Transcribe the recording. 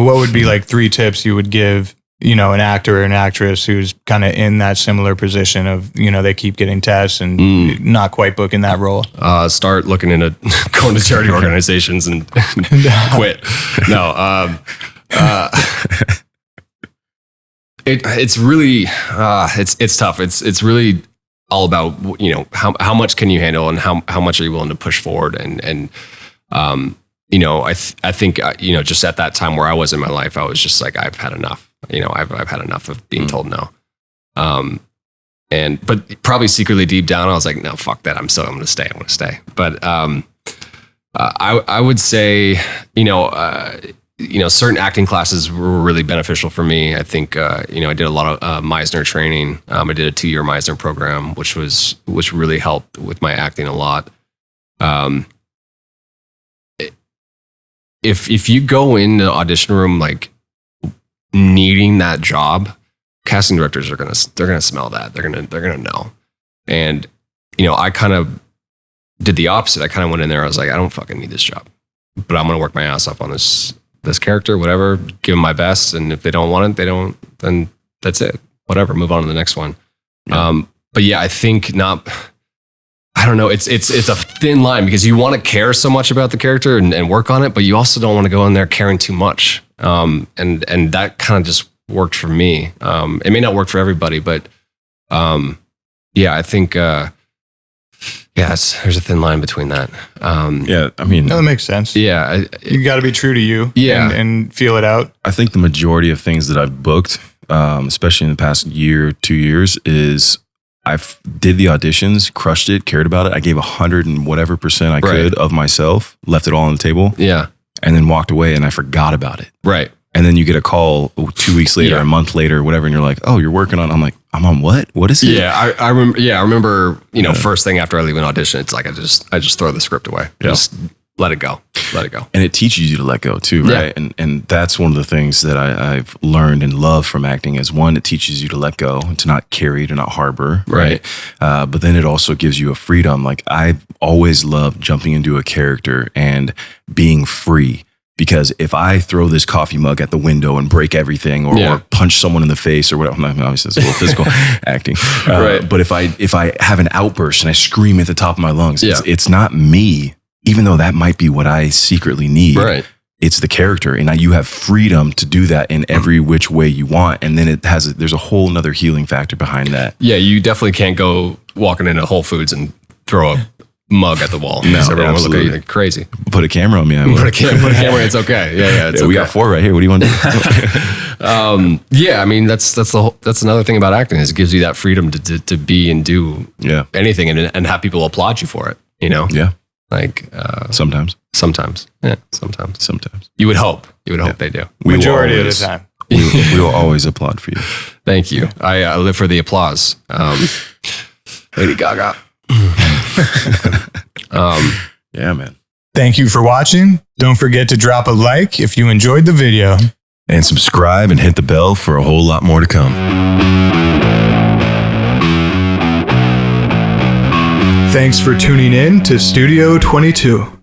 what would be like 3 tips you would give, an actor or an actress who's kind of in that similar position of, they keep getting tests and not quite booking that role? Start looking into going to charity organizations and quit. No. It's really, it's tough. It's really all about, how much can you handle and how much are you willing to push forward? And I think, just at that time where I was in my life, I was just like, I've had enough. I've had enough of being told no. But probably secretly deep down, I was like, no, fuck that. I'm going to stay. But I would say, certain acting classes were really beneficial for me. I think, I did a lot of Meisner training. I did a 2-year Meisner program, which really helped with my acting a lot. If you go in the audition room like needing that job, casting directors they're gonna smell that. They're gonna know. And I kind of did the opposite. I kind of went in there. I was like, I don't fucking need this job, but I'm gonna work my ass off on this character, whatever. Give them my best, and if they don't want it, they don't. Then that's it. Whatever. Move on to the next one. Yeah. But yeah, I think not. I don't know. It's a thin line because you want to care so much about the character and work on it, but you also don't want to go in there caring too much. And that kind of just worked for me. It may not work for everybody, but I think there's a thin line between that. That makes sense. Yeah, you got to be true to you. Yeah, and feel it out. I think the majority of things that I've booked, especially in the past year, 2 years, is I did the auditions, crushed it, cared about it. I gave 100 and whatever % I could of myself, left it all on the table. Yeah. And then walked away and I forgot about it. Right. And then you get a call 2 weeks later, a month later, whatever. And you're like, oh, you're working on, I'm like, I'm on what? What is it? Yeah. I remember, first thing after I leave an audition, it's like, I just throw the script away. Yeah. Just let it go. And it teaches you to let go too, right? Yeah. And that's one of the things that I've learned and love from acting is one, it teaches you to let go, to not carry, to not harbor, right? But then it also gives you a freedom. Like I've always loved jumping into a character and being free. Because if I throw this coffee mug at the window and break everything or punch someone in the face or whatever, obviously it's a little physical acting. But if I have an outburst and I scream at the top of my lungs, it's not me. Even though that might be what I secretly need, it's the character. And you have freedom to do that in every which way you want. And then there's a whole nother healing factor behind that. Yeah, you definitely can't go walking into Whole Foods and throw a mug at the wall. No, everyone will look at you like crazy. Put a camera on me. Put a camera, it's okay. Yeah, it's okay. We got 4 right here. What do you want to do? I mean, that's another thing about acting is it gives you that freedom to be and do anything and have people applaud you for it, Yeah. Like sometimes. Yeah, sometimes. You would hope they do. Majority of the time. We will always applaud for you. Thank you. I live for the applause. Lady Gaga. Yeah, man. Thank you for watching. Don't forget to drop a like if you enjoyed the video. And subscribe and hit the bell for a whole lot more to come. Thanks for tuning in to Studio 22.